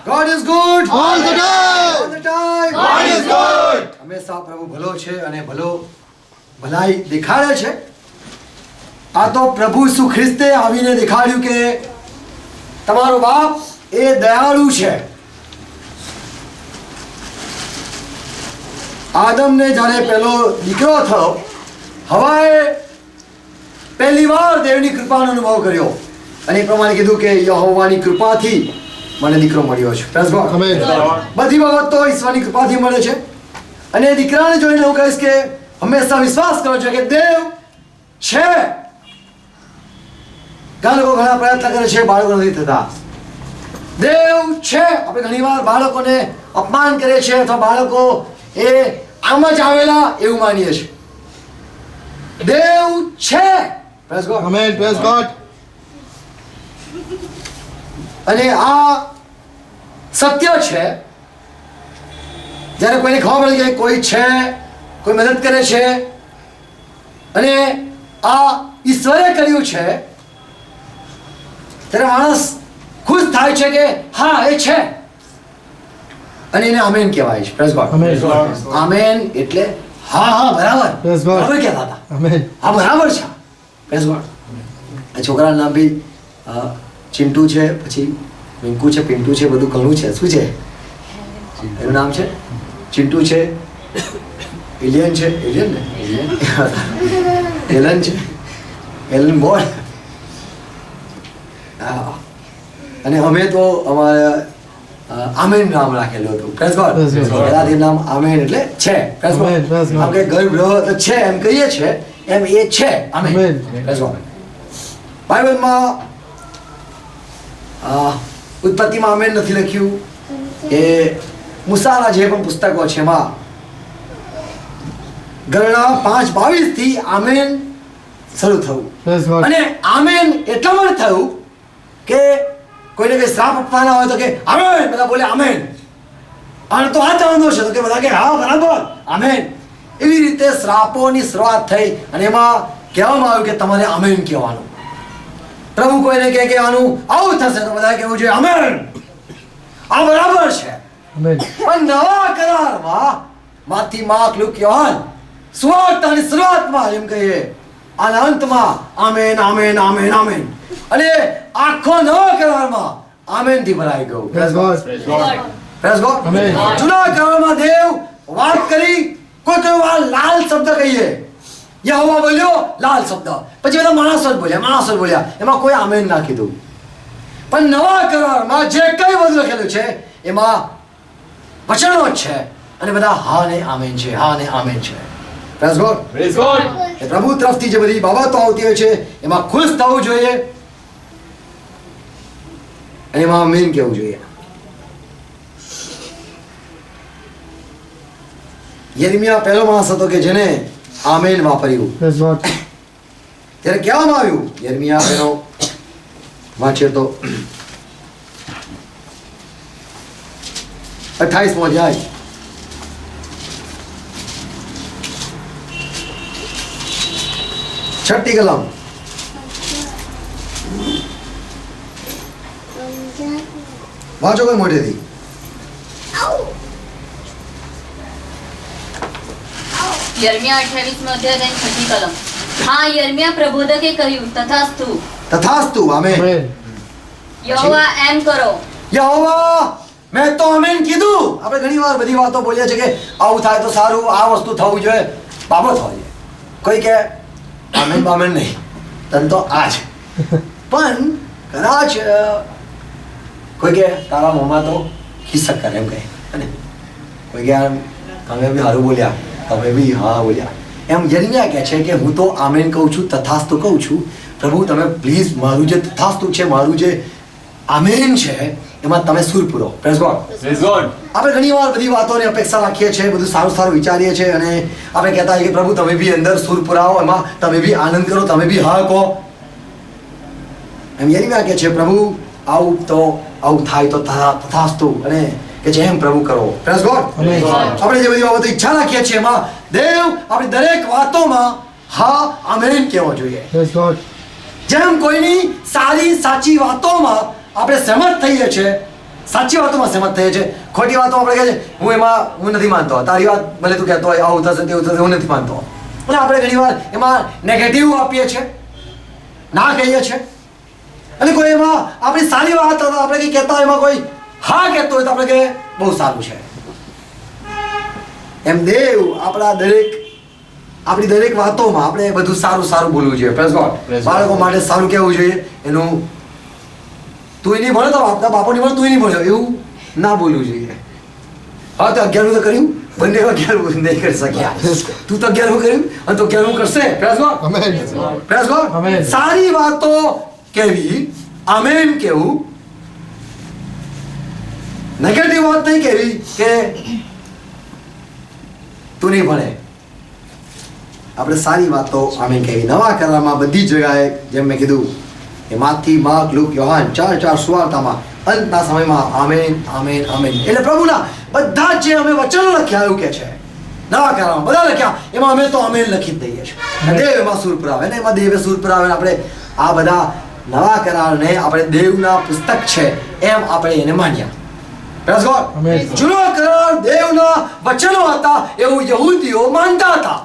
God is good. All the time. All the time. God is good. હંમેશા પ્રભુ ભલો છે અને ભલાઈ દેખાડે છે. આ તો પ્રભુ ઈસુ ખ્રિસ્તે આવીને દેખાડ્યું કે તમારો બાપ એ દયાળુ છે. આદમને જ્યારે પહેલો દીકરો થયો, હવાએ પહેલી વાર દેવની કૃપાનો અનુભવ કર્યો અને એ પ્રમાણે કીધું કે યહોવાની કૃપાથી મને દીકરો મળ્યો છે. Praise God. આમેન. બધી બાબત તો ઈશ્વરની કૃપાથી મળે છે. અને એ દીકરાને જોઈને હું કહીશ કે હંમેશા વિશ્વાસ કરો છો કે દેવ છે. ઘણા લોકો ઘણા પ્રયત્ન કરે છે, બાળકો નથી થતા. દેવ છે. આપણે ઘણીવાર બાળકોને અપમાન કરીએ છીએ અથવા બાળકો એ આમ જ આવેલા એવું માનીએ છીએ. દેવ છે. Praise God. Amen. Praise God. અને આ સત્ય છે. જ્યારે કોઈને ખબર પડે કે કોઈ છે, કોઈ મદદ કરે છે અને આ ઈશ્વરે કર્યું છે, ત્યારે માણસ ખુશ થાય છે કે હા એ છે અને એને આમેન કહેવાય છે. Praise God. Amen. આમેન એટલે હા હા બરાબર Praise God. બરાબર કહેતા હતા. Amen. હા બરાબર છે. Praise God. આ છોકરાનું નામ બી ચિંટુ છે, પછી મિંકુ છે, પિન્ટુ છે, બધું ઘણું છે. શું છે એનું નામ? છે ચિંટુ છે, એલિયન છે, એલિયન ને એલન છે, એલન બોલ. અને અમે તો અમારા આમેન નામ રાખેલું હતું. Praise God. પહેલાથી નામ આમેન એટલે છે. Praise Amen. Praise God. God. આપણે ગર્ભ છે એમ કહીએ છીએ, એમ એ છે. આમેન. Amen. Praise God. બાઇબલમાં ઉત્પત્તિમાં આમેન નથી લખ્યું. એ મૂસાના જે પણ પુસ્તકો છે એમાં ગણના 5:22 થી આમેન શરૂ થયું. Praise God. અને આમેન એટલા માટે થયું કે કોઈને કઈ શ્રાપ આપવાના હોય તો કે આમેન, બધા બોલે આમેન. અને તો આ ચાંદો છે તો કે બધા કે હા બરાબર આમેન. એવી રીતે શ્રાપોની શરૂઆત થઈ અને એમાં કહેવામાં આવ્યું કે તમારે આમેન કહેવાનું. પ્રભુ કોઈને કહે કે આનું આવું થશે તો બધા કહેવું જોઈએ આમેન, આ બરાબર છે. Amen. પણ નવા કરારમાં માથી માર્ક, લુક, યોહાન સુવાર્તાની શરૂઆતમાં એમ કહીએ અને અંતમાં આમેન આમેન આમેન આમેન. અને આખો નવા કરારમાં આમેન થી ભરાઈ ગયો. Praise God. Praise God. Amen. જૂના કરારમાં દેવ વાત કરી, કોઈ વાર લાલ શબ્દ કહીએ, યહોવા બોલ્યો લાલ શબ્દ, પછી બધા માણસો જ બોલ્યા, એમાં કોઈ આમેન ના કીધું. પણ નવા કરારમાં જે કઈ બધું લખેલું છે એમાં વચનો જ છે અને બધા હા ને આમેન છે, હા ને આમેન છે. Praise God. Praise God. એ પ્રભુ તરફથી જે બધી બાબતો આવતી હોય છે એમાં ખુશ થવું જોઈએ અને એમાં આમેન કહેવું જોઈએ. યિર્મયાહ પહેલો માણસ હતો કે જેને આમેન વાપર્યું. Praise God. ત્યારે કહેવામાં આવ્યું, યિર્મયાહ પહેલો વાંચે તો 28મો અધ્યાય 6ઠી કલમ. વાંચો કોઈ મોટેથી. યર્મિયા 28મો અધ્યાય 6ઠી કલમ. હા, યર્મિયા પ્રબોધકે કહ્યું, તથાસ્તુ. તથાસ્તુ. આમેન. Amen. યહોવા એમ કરો. યહોવા મેં તો આમેન કીધું. આપણે ઘણીવાર બધી વાતો બોલીએ છીએ કે આવું થાય તો સારું, આ વસ્તુ થવું જોઈએ, બાબત હોય. કોઈ કે આમેન બામેન નહીં, તન તો આ છે. પણ કદાચ કોઈ કે તારા મોંમાં તો ખિસ્સક કરે એમ કહે. અને કોઈ કે તમે બી સારું બોલ્યા, તમે બી હા બોલ્યા. એમ યિર્મયાહ કહે છે કે હું તો આમેન કહું છું, તથાસ્તુ કહું છું. પ્રભુ તમે પ્લીઝ મારું જે તથાસ્તુ છે, મારું જે આમેન છે એમાં તમે સુર પૂરો. Praise God. Praise God. આપણે ઘણીવાર બધી વાતોની અપેક્ષા રાખીએ છીએ, બધું સારું સારું વિચારીએ છીએ અને આપણે કહેતા હોઈએ કે પ્રભુ તમે બી અંદર સુર પુરાવો, એમાં તમે બી આનંદ કરો, તમે બી હા કહો. એમ યિર્મયાહ કહે છે પ્રભુ આવું તો આવું થાય તો તથાસ્તુ, અને કે જેમ પ્રભુ કરો. Praise God. Amen. આપણે જે બધી બાબતો ઈચ્છા રાખીએ છીએ એમાં દેવ આપણી દરેક વાતોમાં હા આમેન કહેવો જોઈએ. Praise God. જેમ કોઈની સારી સાચી વાતોમાં આપણે સહમત થઈએ છીએ સાચી વાતોમાં સહેમત થઈએ છીએ, ખોટી વાતો આપણે કહે છે હું નથી માનતો, તારી વાત ભલે તું કહેતો હોય આવું થશે તેવું થશે, હું નથી માનતો. અને આપણે ઘણીવાર એમાં નેગેટિવ આપીએ છીએ, ના કહીએ છીએ. અને કોઈ એમાં આપણી સારી વાત આપણે કંઈ કહેતા હોય, એમાં કોઈ હા કહેતો હોય તો આપણે કહીએ બહુ સારું છે. એમ દેવ આપણી દરેક વાતોમાં આપણે બધું સારું સારું બોલવું જોઈએ. Praise God. બાળકો માટે સારું કહેવું જોઈએ. એનું તું નહીં ભણ્યો તો આપણા બાપો નહીં ભણ્યો તું નહીં ભણ્યો એવું ના બોલવું જોઈએ. હા તો 11મું તો કર્યું, બંને 11મું નહીં કરી શક્યા. તું તો 11મું કર્યું અને તો 11મું કરશે. Praise God. Praise God. સારી વાતો કહેવી, આમેન કહેવું, નેગેટિવ વાત નહીં કહેવી કે તું નહીં ભણે. આપણે સારી વાતો આમેન કહેવી. નવા કરારમાં બધી જગ્યાએ જેમ મેં કીધું એ માથી, માર્ક, લુક, યોહાન 4 સુવાર્તામાં અંતના સમયમાં આમેન આમેન આમેન. એટલે પ્રભુના બધા જે અમે વચનો લખ્યા એવું કે છે નવા કરારમાં બધા લખ્યા એમાં અમે તો આમેન લખી જ દઈએ છીએ. દેવ એમાં સૂર પુરાવે ને એમાં દેવે સૂર પુરાવે. આપણે આ બધા નવા કરારને આપણે દેવના પુસ્તક છે એમ આપણે એને માન્યા. Praise God. જૂનો કરાર દેવના વચનો હતા એવું યહૂદીઓ માનતા હતા,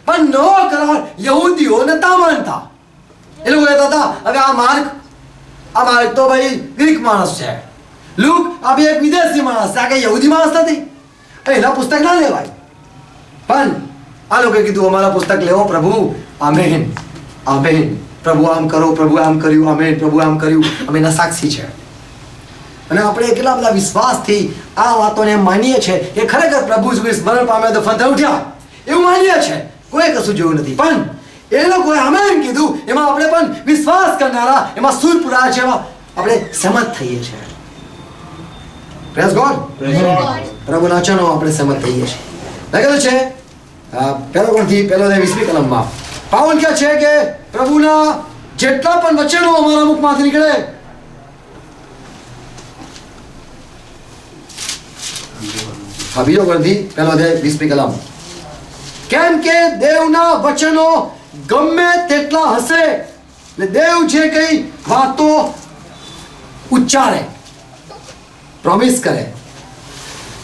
પણ નવો કરાર યહૂદીઓ નતા માનતા. એ લોકો કહેતા હતા હવે આ માર્ક તો ભાઈ ગ્રીક માણસ છે, લુક આ બી એક વિદેશી માણસ છે, આ કઈ યહૂદી માણસ નથી, એના પુસ્તક ના લેવાય. પણ આ લોકોએ કીધું અમારા પુસ્તક લેવો પ્રભુ, આમેન આમેન, પ્રભુ આમ કરો, પ્રભુ આમ કર્યું, આમેન, પ્રભુ આમ કર્યું, અમે એના સાક્ષી છે. અને આપણે કેટલા બધા વિશ્વાસથી આ વાતોને માનીએ છીએ કે ખરેખર પ્રભુ સ્મરણ પામ્યા તો ફરતા ઉઠ્યા એવું માનીએ છીએ, કોઈ કશું જોયું નથી. પણ એ લોકોએ આમેન કીધું એમાં આપણે પણ વિશ્વાસ કરનારા એમાં સૂર પુરાય છે, એમાં આપણે સહમત થઈએ છીએ. Praise God. પ્રભુના વચનો આપણે સહમત થઈએ છીએ. લખેલું છે પહેલો 20મી કલમમાં પાઉલ કહે છે કે પ્રભુના જેટલા પણ વચનો અમારા મુખમાંથી નીકળે બીજો ગ્રંથિ પહેલો અધ્યાય 20મી કલમ, કેમ કે દેવના વચનો ગમે તેટલા હશે, એટલે દેવ જે કઈ વાતો ઉચ્ચારે, પ્રોમિસ કરે,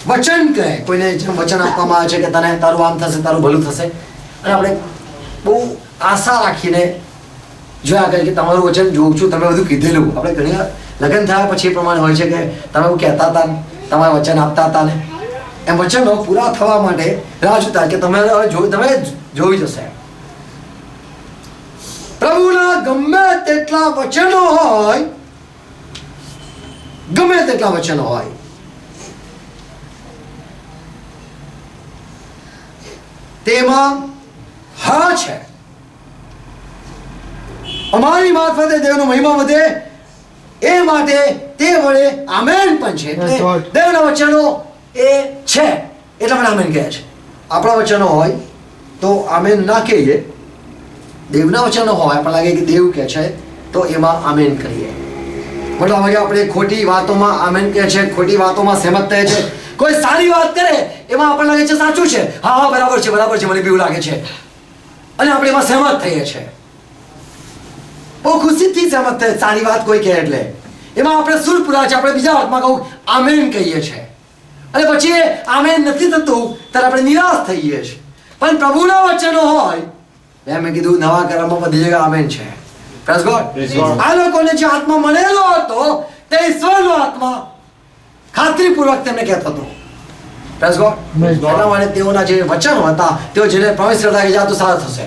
વચન કહે, કોઈને જેમ વચન આપવામાં આવે છે કે તને તારું આમ થશે, તારું ભલું થશે, અને આપણે બહુ આશા રાખીને જોયા કરીએ કે તમારું વચન જોઉં છું, તમે બધું કીધેલું. આપણે ઘણી વાર લગ્ન થયા પછી એ પ્રમાણે હોય છે કે તમે એવું કહેતા હતા ને તમારા વચન આપતા હતા ને એમ વચનો પૂરા થવા માટે રાહ જોતા કે તમે જોઈ જશે. પ્રભુના ગમે તેટલા વચનો હોય તેમાં હા છે. અમારી મારફતે દેવનો મહિમા વધે એ માટે તે વડે આમેન પણ છે. દેવના વચનો એ છે એટલે મને આમેન કહે છે. આપણા વચનો હોય તો આમેન ના કહીએ, દેવના વચનો હોય પણ લાગે કે દેવ કહે છે તો એમાં આમેન કરીએ. મતલબ કે આપણે ખોટી વાતોમાં આમેન કહે છે, ખોટી વાતોમાં સહેમત થાય છે. કોઈ સારી વાત કરે એમાં આપણને લાગે છે સાચું છે, હા બરાબર છે મને બી એવું લાગે છે, અને આપણે એમાં સહેમત થઈએ છીએ. બહુ ખુશીથી સહેમત થાય સારી વાત કોઈ કહે એટલે એમાં આપણે સુર પુરા છે, આપણે બીજા વાતમાં કહું આમેન કહીએ છીએ, અને પછી આમેન નથી થતું ત્યારે આપણે નિરાશ થઈએ છીએ. પણ પ્રભુના વચનો હોય મેં કીધું નવા કરારમાં બધી જગ્યા આમેન છે. Praise God. આ લોકોને જે આત્મા મળેલો હતો તે ઈશ્વરનો આત્મા ખાતરીપૂર્વક તેમને કહેતો હતો. Praise God. એટલા માટે તેઓના જે વચનો હતા તેઓ જેને પ્રવેશ કરતા કે જા તો સારું થશે,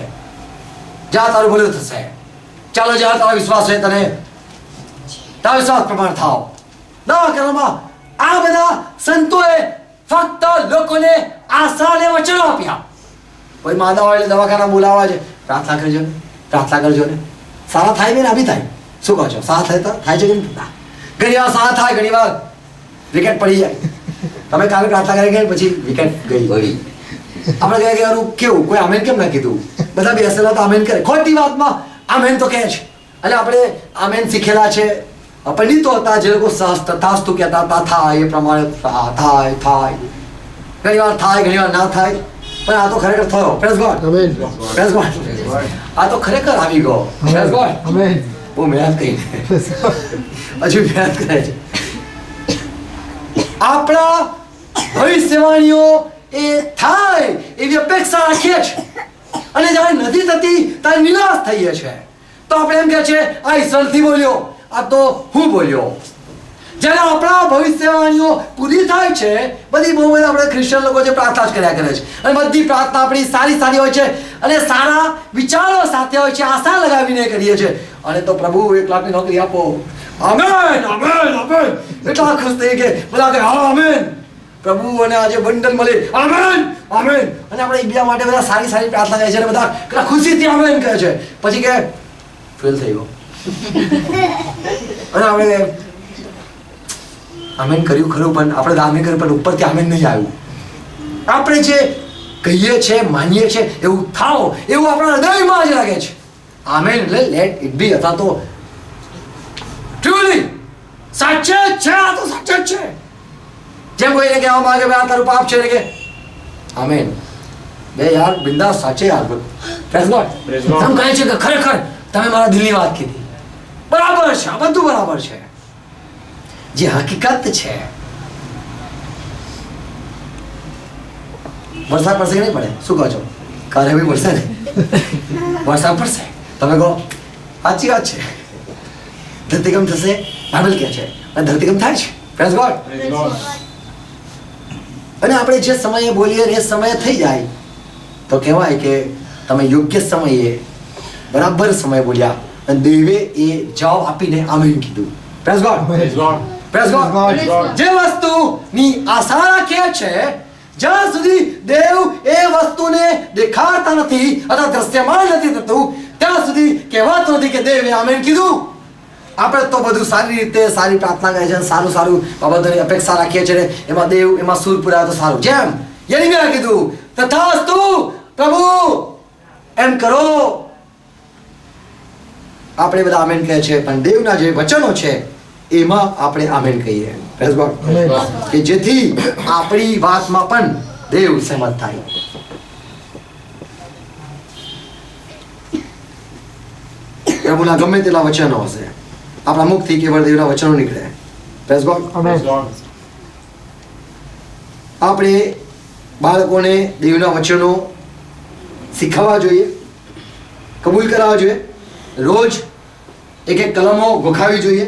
જા તારું ભલું થશે, ચાલો જા તારો વિશ્વાસ છે તને તારો વિશ્વાસ પ્રમાણ થાવ. નવા કરારમાં આ બધા સંતોએ ફક્ત લોકોને આશાને વચનો આપ્યા. કોઈ માદા હોય એટલે દવાખાના બોલાવા છે, પ્રાર્થના કરજો ને, પ્રાર્થના કરજો ને, સારા થાય ને આવી થાય. શું કહો છો, સારા થાય છે કે નહીં? ઘણી વાર સારા થાય, ઘણી વાર વિકેટ પડી જાય. તમે કાલે પ્રાર્થના કરી ગયા પછી વિકેટ ગઈ. આપણે કહે કે કેવું કોઈ આમેન કેમ ના કીધું? બધા બેસેલા તો આમેન કરે, ખોટી વાતમાં આમેન તો કહે છે. એટલે આપણે આમેન શીખેલા છે. પંડિતો હતા જે લોકો તથાસ્તુ કહેતા હતા, થાય એ પ્રમાણે થાય. ઘણી વાર થાય, ઘણી વાર ના થાય, પણ આ તો ખરેખર થયો. Praise God. Praise God. આ તો ખરેખર આવી ગયો. Praise God. બહુ મહેનત કરી, હજુ મહેનત કરે છે. આપણા ભવિષ્યવાણીઓ એ થાય એવી અપેક્ષા રાખીએ છીએ અને જ્યારે નથી થતી ત્યારે નિરાશ થઈએ છીએ. તો આપણે એમ કહે છે આ ઈશ્વરથી બોલ્યો, આ તો હું બોલ્યો. જ્યારે આપણા ભવિષ્યવાણીઓ પૂરી થાય છે, બધી બહુ બધા આપણે ક્રિશ્ચન લોકો જે પ્રાર્થના જ કર્યા કરે છે અને બધી પ્રાર્થના આપણી સારી સારી હોય છે અને સારા વિચારો સાથે હોય છે, આશા લગાવીને કરીએ છીએ અને તો પ્રભુ 1 લાખની નોકરી આપો, આમેન આમેન આમેન, એટલા ખુશ થઈ કે બધા કે હા આમેન પ્રભુ, અને આજે બંડલ મળે આમેન આમેન, અને આપણે એકબીજા માટે બધા સારી સારી પ્રાર્થના કરે છે અને બધા કેટલા ખુશીથી આમેન કહે છે. પછી કે ફેલ થઈ ગયો અને આપણે આમેન કર્યું ખરું પણ આપણે આમેન કર્યું પણ ઉપરથી આમેન નહીં આવ્યું. આપણે જે કહીએ છીએ માનીએ છીએ એવું થાઓ એવું આપણા હૃદયમાં જ લાગે છે. આમેન એટલે લેટ ઇટ બી, અથવા તો ટ્રુલી સાચે જ છે, આ તો સાચે જ છે. જેમ કોઈને કહેવા માંગે ભાઈ આ તારું પાપ છે કે આમેન, બે યાર બિંદાસ સાચે યાર, પ્રેઝ ગોડ, એમ કહે છે કે ખરેખર તમે મારા દિલની વાત કીધી, બરાબર છે, આ બધું બરાબર છે, જે હકીકત છે. વરસાદ પડશે કે નહીં પડે? શું કહો છો? કાલે બી પડશે ને? વરસાદ પડશે, તમે કહો સાચી વાત છે. ધરતીકંપ થશે, બાઇબલ કહે છે, અને ધરતીકંપ થાય છે. Praise God. અને આપણે જે સમયે બોલીએ એ સમયે થઈ જાય તો કહેવાય કે તમે યોગ્ય સમયે બરાબર સમય બોલ્યા અને દેવે એ જવાબ આપીને આમીન કીધું. Praise God. Praise God. જે વસ્તુની આશા રાખીએ છે, જ્યાં સુધી દેવ એ વસ્તુને દેખાડતા નથી અથવા દ્રશ્યમાન નથી થતું ત્યાં સુધી કહેવાતું નથી કે દેવે આમેન કીધું. આપણે તો બધું સારી રીતે સારી પ્રાર્થના કરે છે, સારું સારું બાબતોની અપેક્ષા રાખીએ છીએ, એમાં દેવ એમાં સૂર પુરાવે તો સારું. જેમ યરિમ્યાએ કીધું તથાસ્તુ પ્રભુ, એમ કરો. આપણે બધા આમેન કહે છે પણ દેવના જે વચનો છે એમાં આપણે આમેન કહીએ. Praise God. કે જેથી આપણી વાતમાં પણ દેવ સહેમત થાય. પ્રભુના ગમે તેટલા વચનો હશે, આપણા મુખથી કેવળ દેવના વચનો નીકળે. Praise God. આપણે બાળકોને દેવના વચનો શીખવવા જોઈએ, કબૂલ કરાવવા જોઈએ. રોજ એક એક કલમો ગોખાવી જોઈએ.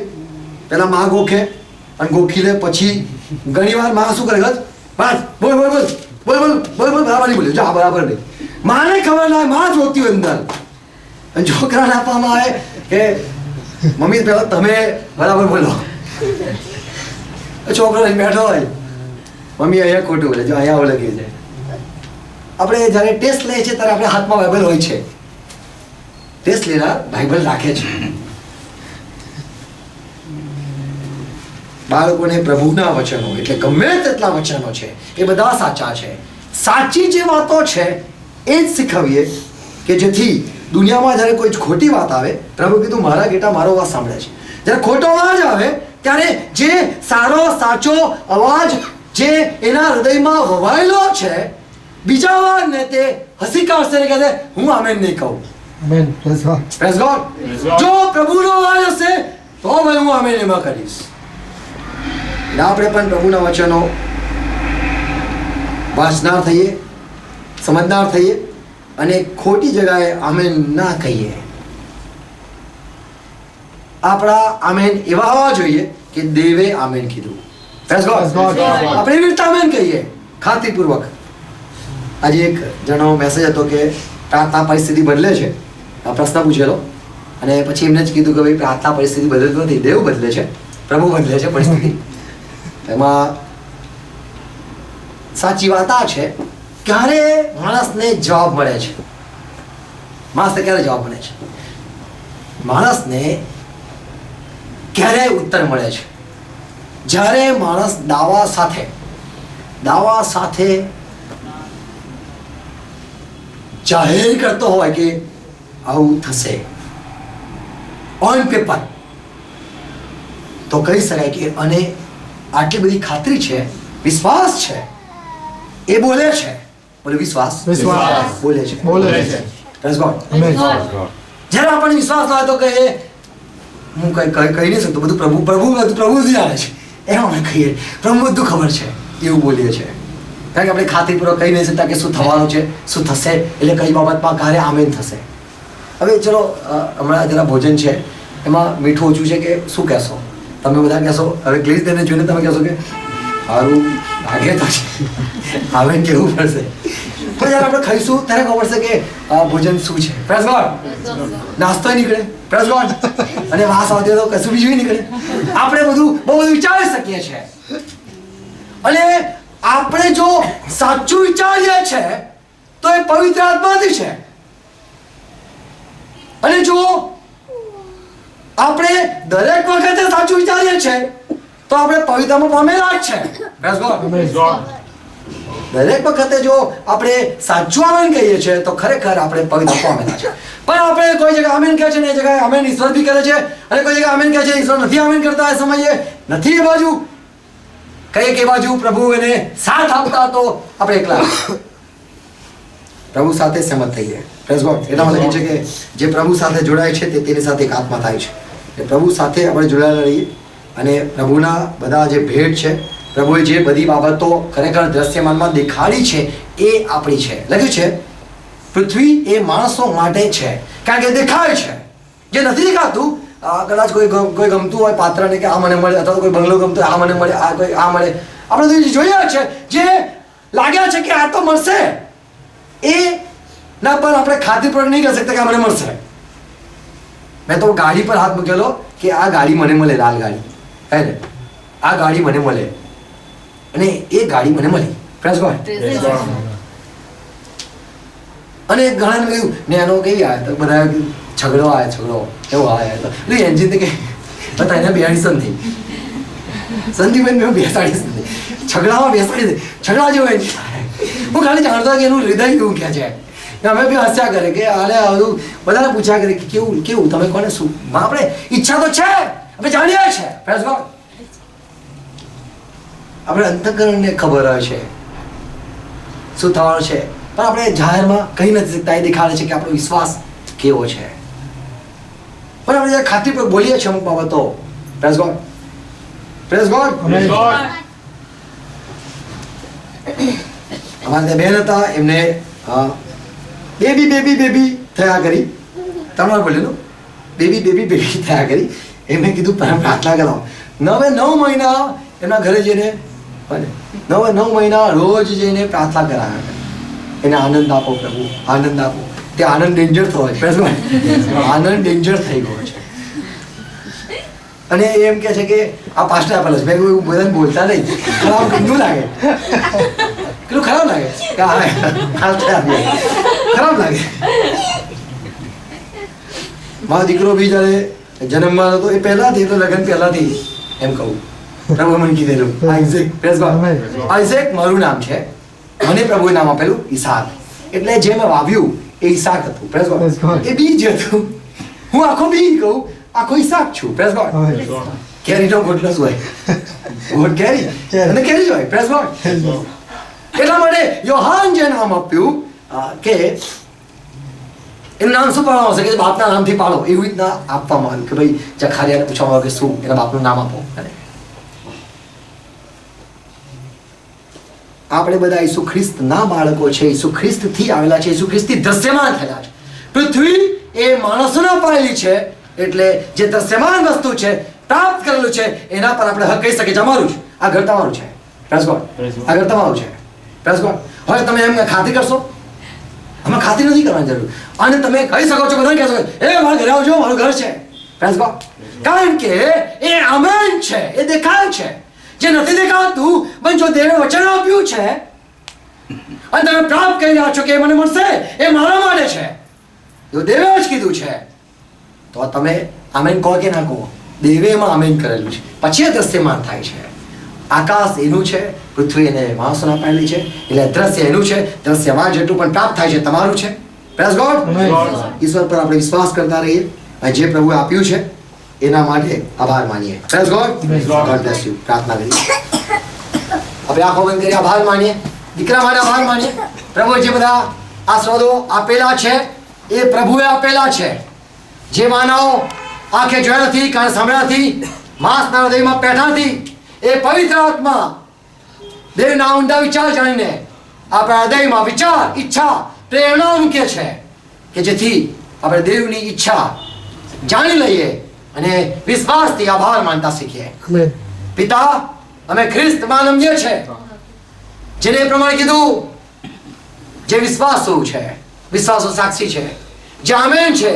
પહેલા માં ગોખે અને ગોખી લે, પછી ઘણીવાર માં શું કરે? બસ બોલ બોલ બોલ બોલ બોલ બોલ બોલ, બરાબર નહીં બોલ્યો, જા બરાબર નહીં. માને ખબર ના હોય, માં જોતી હોય અંદર. અને છોકરાને આપવામાં આવે કે મમ્મી પહેલા તમે બરાબર બોલો. છોકરો બેઠો હોય, મમ્મી અહીંયા ખોટું બોલે, જો અહીંયા લખી છે. આપણે જ્યારે ટેસ્ટ લઈએ છીએ ત્યારે આપણે હાથમાં બાઇબલ હોય છે, ટેસ્ટ લેનાર બાઇબલ રાખે છે. બાળકોને પ્રભુના વચનો એટલે ગમે તેટલા વચનો છે એ બધા સાચા છે, સાચી જે વાતો છે એ જ શીખવીએ કે જેથી દુનિયામાં જ્યારે કોઈ ખોટી વાત આવે, પ્રભુ કીધું મારા ગેટા મારો અવાજ સાંભળે છે. જ્યારે ખોટો અવાજ આવે ત્યારે જે સારો સાચો અવાજ જે એના હૃદયમાં વવાયેલો છે, બીજા અવાજને તે હસી કાઢશે કે હું આમેન નહીં કહું. Amen. Praise God. Praise God. જો પ્રભુનો અવાજ હશે તો ભાઈ હું આમેન એમાં કરીશ. આપણે પણ પ્રભુના વચનો વાંચનાર થઈએ, સમજનાર થઈએ અને ખોટી જગ્યાએ આમેન ના કહીએ. આપણા આમેન એવા હોવા જોઈએ કે દેવે આમેન કીધું. Praise God. આપણે એવી રીતે આમેન કહીએ ખાતરીપૂર્વક. આજે એક જણાનો મેસેજ હતો કે પ્રાર્થના પરિસ્થિતિ બદલે છે, આ પ્રશ્ન પૂછેલો અને પછી એમને જ કીધું કે ભાઈ પ્રાર્થના પરિસ્થિતિ બદલતી નથી, દેવ બદલે છે, પ્રભુ બદલે છે પરિસ્થિતિ. એમાં સાચી વાત આ છે, ક્યારે માણસને જવાબ મળે છે? માણસને ક્યારે જવાબ મળે છે? માણસને ક્યારે ઉત્તર મળે છે? જ્યારે માણસ દાવા સાથે જાહેર કરતો હોય કે આવું થશે ઓન પેપર, તો કહી શકાય કે અને આટલી બધી ખાતરી છે, વિશ્વાસ છે, એ બોલે છે. બોલે વિશ્વાસ બોલે છે. Praise God. જ્યારે આપણને વિશ્વાસ ન હોય તો કહે હું કઈ કહી નહીં શકતો, બધું પ્રભુ જ જાણે છે, એમ અમે કહીએ પ્રભુ બધું ખબર છે એવું બોલીએ છીએ. કારણ કે આપણે ખાતરીપૂર્વક કહી નહીં શકતા કે શું થવાનું છે, શું થશે, એટલે કઈ બાબતમાં ક્યારે આમેન થશે. હવે ચલો હમણાં જરા ભોજન છે એમાં મીઠું ઓછું છે કે શું કહેશો તમે બધા કહેશો. હવે ગ્લીસ તેને જોઈને તમે કહેશો કે સારું લાગે તો છે આમેન કહેવું પડશે. પણ જ્યારે આપણે ખાઈશું ત્યારે ખબર પડશે કે આ ભોજન શું છે. Praise God. નાસ્તો નીકળે, પ્રેઝ ગોડ, અને વાસ આવતી હોય તો કશું બીજું નીકળે. આપણે બધું બહુ બધું વિચારી શકીએ છીએ. અને આપણે જો સાચું વિચારીએ છે તો એ પવિત્ર આત્માથી છે. અને જો આપણે દરેક વખતે સાચું વિચારીએ છે તો આપણે પવિત્રમાં પામેલા જ છે. Praise God. દરેક વખતે જો આપણે સાચું આમેન કહીએ છીએ તો ખરેખર આપણે પવિત્ર પામેલા છે. પણ આપણે કોઈ જગ્યાએ આમેન કહે છે ને એ જગ્યાએ આમેન ઈશ્વર બી કરે છે, અને કોઈ જગ્યાએ આમેન કહે છે ઈશ્વર નથી આમેન કરતા. એ સમયે નથી એ બાજુ કઈ કે બાજુ પ્રભુ એને સાથ આપતા તો આપણે એકલા પ્રભુ સાથે સહમત થઈએ. Praise God. એટલા માટે કહે છે કે જે પ્રભુ સાથે જોડાય છે તે તેની સાથે એક આત્મા થાય છે. એટલે પ્રભુ સાથે આપણે જોડાયેલા રહીએ અને પ્રભુના બધા જે ભેટ છે, પ્રભુએ જે બધી બાબતો ખરેખર દ્રશ્યમાનમાં દેખાડી છે એ આપણી છે. લખ્યું છે પૃથ્વી એ માણસો માટે છે કારણ કે દેખાય છે. જે નથી દેખાતું કદાચ કોઈ ગમતું હોય પાત્રને કે આ મને મળે, અથવા તો કોઈ બંગલો ગમતો હોય આ મને મળે, આ કોઈ આ મળે, આપણે તો જોઈએ છે જે લાગ્યા છે કે આ તો મળશે એ ના પર આપણે ખાતરીપૂર્વક નહીં કરી શકતા કે આ મને મળશે. મેં તો ગાડી પર હાથ મૂકેલો કે આ ગાડી મને મળે, લાલ ગાડી હે ને, આ ગાડી મને મળે, અને એ ગાડી મને મળી. Praise God. અને ઘણાને કહ્યું ને એનો કઈ આવે તો બધા ઝઘડો આવે, ઝઘડો એવો આવે તો એટલે એન્જિન કે બતા એને બેસાડીશ નથી સંદીપબેન મેં બેસાડીશ નથી, ઝઘડામાં બેસાડી દે, ઝઘડા જેવો એન્જિન. હું ખાલી જાણતો કે એનું હૃદય કેવું કહે છે. અમે બી હસ્યા કરે કે આને બધું બધાને પૂછ્યા કરે કે કેવું કેવું તમે કોને શું. આપણે ઈચ્છા તો છે, આપણે જાણીએ છીએ. Praise God. આપણે અંતઃકરણને ખબર હોય છે શું થવાનું છે, પણ આપણે જાહેરમાં કહી નથી શકતા. એ દેખાડે છે કે આપણો વિશ્વાસ કેવો છે. પણ આપણે જ્યારે ખાતરીપૂર્વક બોલીએ છીએ અમુક બાબતો. Praise God. Praise God. અમારા ત્યાં બેન હતા, એમને બેબી થયા કરી. તમારે બોલેલું બેબી થયા કરી. એમને કીધું પ્રાર્થના કરાવો. 9 મહિના એમના ઘરે જઈને 9 મહિના રોજ જઈને પ્રાર્થના કરાવ્યા. એને આનંદ આપો પ્રભુ, આનંદ આપો. તે આનંદ ડેન્જર થયો છે. આનંદ ડેન્જર થઈ ગયો છે. અને એમ કે છે કે આ પાસ્ટર આપેલો છે. મેં કોઈ બધાને બોલતા નહીં, ખરાબ કેટલું લાગે, કેટલું ખરાબ લાગે કે ખરાબ લાગે. મારો દીકરો બી જ્યારે જન્મમાં હતો એ પહેલાથી, એટલે લગ્ન પહેલાથી એમ કહું પ્રભુ મને કીધેલું આઇઝેક. Praise God. આઇઝેક મારું નામ છે, મને પ્રભુએ નામ આપેલું ઈસાક. એટલે જે મેં વાવ્યું એ ઈસાક હતું. Praise God. એ બીજ હતું. હું આખો બી કહું, આખો ઈસાક છું. Praise God. કેરીનો ગોટલો શું હોય? ગોટ કેરી અને કેરી જ હોય. Praise God. એટલા માટે યોહાન જે નામ આપ્યું કે એનું નામ શું પાડવામાં આવશે કે બાપના નામથી પાડો, એવી રીતના આપવામાં આવ્યું કે ભાઈ જખારિયાને પૂછવામાં આવ્યું કે શું એના બાપનું નામ આપો. આપણે બધા ઈસુ ખ્રિસ્તના બાળકો છે, ઈસુ ખ્રિસ્તથી આવેલા છે, ઈસુ ખ્રિસ્તથી દ્રશ્યમાન થયેલા છે. પૃથ્વી એ માણસોના પાયેલી છે, એટલે જે દ્રશ્યમાન વસ્તુ છે, પ્રાપ્ત કરેલું છે, એના પર આપણે હક કહી શકીએ છે અમારું છે, આ ઘર તમારું છે. Praise God. આ ઘર તમારું છે. Praise God. હવે તમે એમ ખાતરી કરશો? અમે ખાતરી નથી કરવાની જરૂર. અને તમે કહી શકો છો, બધાને કહેશો એ મારા ઘરે આવજો, મારું ઘર છે. Praise God. કારણ કે એ આમેન છે, એ દેખાય છે. જે નથી દેખાતું પણ જો દેવે વચન આપ્યું છે અને તમે પ્રાપ્ત કરી રહ્યા છો કે એ મને મળશે, એ મારા માટે છે, જો દેવે જ કીધું છે તો તમે આમેન કહો કે ના કહો, દેવે એમાં આમેન કરેલું છે, પછી એ દ્રશ્યમાન થાય છે. આકાશ એનું છે, પૃથ્વી એને માણસોના પાડેલી છે, એટલે દ્રશ્ય એનું છે, દ્રશ્યમાન જેટલું પણ પ્રાપ્ત થાય છે તમારું છે. Praise God. ઈશ્વર પર આપણે વિશ્વાસ કરતા રહીએ અને જે પ્રભુએ આપ્યું છે એના માટે આભાર માનીએ. Praise God. God bless you. પ્રાર્થના કરીએ. આપણે આંખો બંધ કરી આભાર માનીએ. દીકરા માટે આભાર માનીએ. પ્રભુએ જે બધા આશીર્વાદો આપેલા છે એ પ્રભુએ આપેલા છે. જે માનવ આંખે જોયા નથી, કાન સાંભળ્યા નથી, માંસના હૃદયમાં પેઠા નથી, એ પવિત્ર આત્મા દેવના ઊંડા વિચાર જાણીને આપણા હૃદયમાં વિચાર, ઈચ્છા, પ્રેરણા મૂકે છે કે જેથી આપણે દેવની ઈચ્છા જાણી લઈએ અને વિશ્વાસથી આભાર માનતા શીખીએ. Amen. પિતા, અમે ખ્રિસ્તમાં નમીએ છે, જેને એ પ્રમાણે કીધું, જે વિશ્વાસુ છે, વિશ્વાસુ સાક્ષી છે, જે આમેન છે,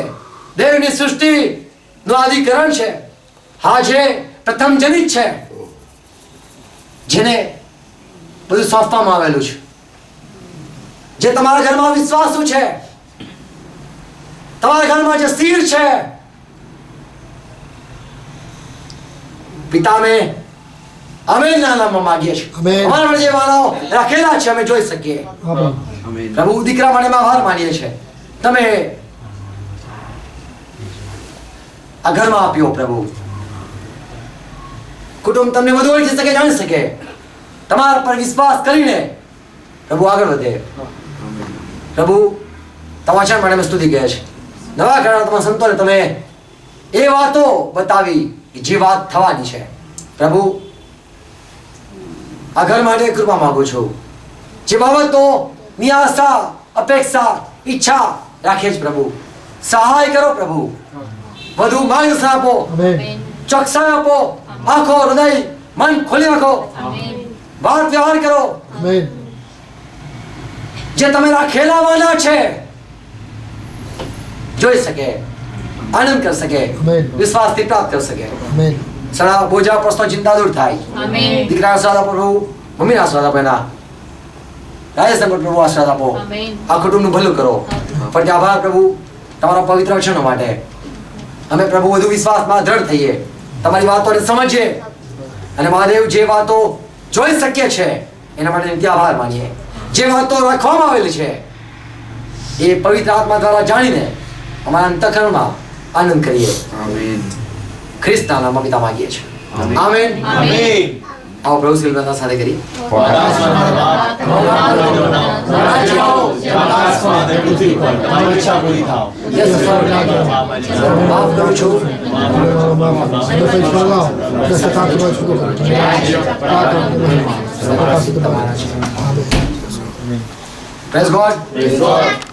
દેવની સૃષ્ટિનું આદિકરણ છે, હા જે પ્રથમ જનિત છે, જેને બધું સોંપવામાં આવેલું છે, જે તમારા ઘરમાં વિશ્વાસુ છે, તમારા ઘરમાં જે સ્થિર છે, પિતા અમે નામમાં માંગીએ છીએ. આમેન. અમારા પર જે વાળાઓ રાખેલા છે અમે જોઈ શકીએ. Amen. પ્રભુ, દીકરા માટે અમે આભાર માનીએ છીએ. તમે આ ઘરમાં આપ્યો પ્રભુ. કુટુંબ તમને વધુ ઓળખી શકે, જાણી શકે, તમારા પર વિશ્વાસ કરીને પ્રભુ આગળ વધે. પ્રભુ, તમારા વચન માટે અમે સ્તુતિ કહે છે. નવા કરારના તમારા સંતોને તમે એ વાતો બતાવી કે જે વાત થવાની છે. પ્રભુ, આ ઘર માટે કૃપા માંગુ છું. જે બાબતોની આશા, અપેક્ષા, ઈચ્છા રાખે છે પ્રભુ, સહાય કરો પ્રભુ. વધુ માર્ગદર્શન આપો, Amen. ચોકસાઈ આપો, આંખો, હૃદય, મન ખોલી રાખો, આમેન. વાત વ્યવહાર કરો. Amen. જે તમે રાખેલા વાના છે જોઈ શકે, આનંદ કરી શકે, Amen. વિશ્વાસથી પ્રાપ્ત કરી શકે. Amen. સડા બોજા પ્રશ્નો ચિંતા દૂર થાય. આમેન. દીકરાના આશીર્વાદ આપો પ્રભુ, મમ્મીના આશીર્વાદ આપો, એના રાજસ્થાન પર પ્રભુ આશીર્વાદ આપો. આમેન. આ કુટુંબનું ભલું કરો. પણ આભાર પ્રભુ તમારા પવિત્ર વચનો માટે. અમે પ્રભુ વધુ વિશ્વાસમાં દ્રઢ થઈએ, તમારી વાતોને સમજીએ, અને મહાદેવ જે વાતો જોઈ શકીએ છે એના માટે નિત્ય આભાર માનીએ. જે વાતો રાખવામાં આવેલી છે એ પવિત્ર આત્મા દ્વારા જાણીને અમારા અંતઃકરણમાં આનંદ કરીએ. ખ્રિસ્તના નામમાં પિતા માંગીએ છીએ. આમેન. આમેન. આવો પ્રભુ શ્રી બધા સાથે કરી. યસ માફ કરું છું. Praise God.